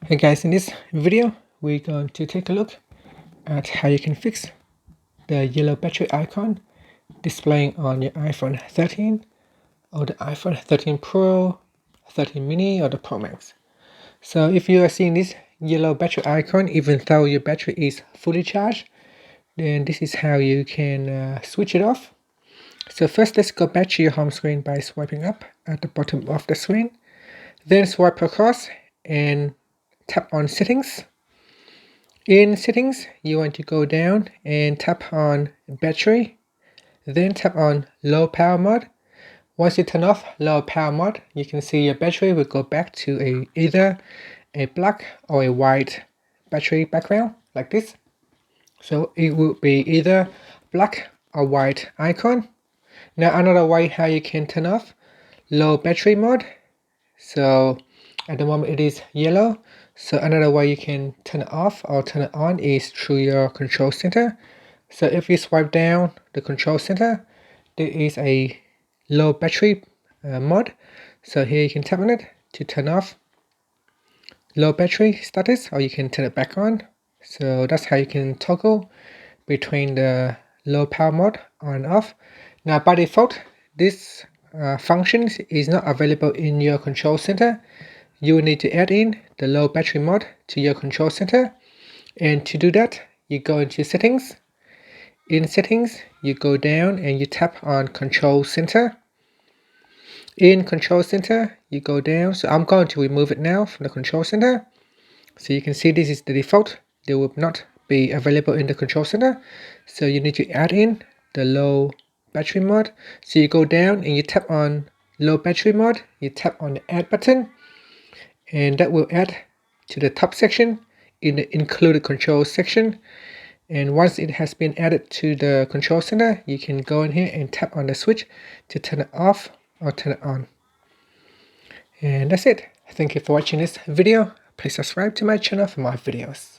Hey guys, in this video we're going to take a look at how you can fix the yellow battery icon displaying on your iPhone 13 or the iPhone 13 Pro, 13 mini or the Pro Max. So if you are seeing this yellow battery icon even though your battery is fully charged, then this is how you can switch it off. So first let's go back to your home screen by swiping up at the bottom of the screen, then swipe across and tap on settings. In settings, you want to go down and tap on battery, then tap on low power mode. Once you turn off low power mode, you can see your battery will go back to either a black or a white battery background like this. So it will be either black or white icon. Now another way how you can turn off low battery mode. So at the moment it is yellow. So another way you can turn it off or turn it on is through your control center. So if you swipe down the control center, there is a low battery mode. So here you can tap on it to turn off low battery status, or you can turn it back on. So that's how you can toggle between the low power mode on and off. Now by default, this function is not available in your control center. You will need to add in the low battery mode to your control center, and to do that you go into settings. In settings you go down and you tap on control center. In control center you go down, so I'm going to remove it now from the control center. So you can see this is the default, they will not be available in the control center, so you need to add in the low battery mode. So you go down and you tap on low battery mode, you tap on the add button, and that will add to the top section in the included control section. And once it has been added to the control center, you can go in here and tap on the switch to turn it off or turn it on. And that's it. Thank you for watching this video. Please subscribe to my channel for more videos.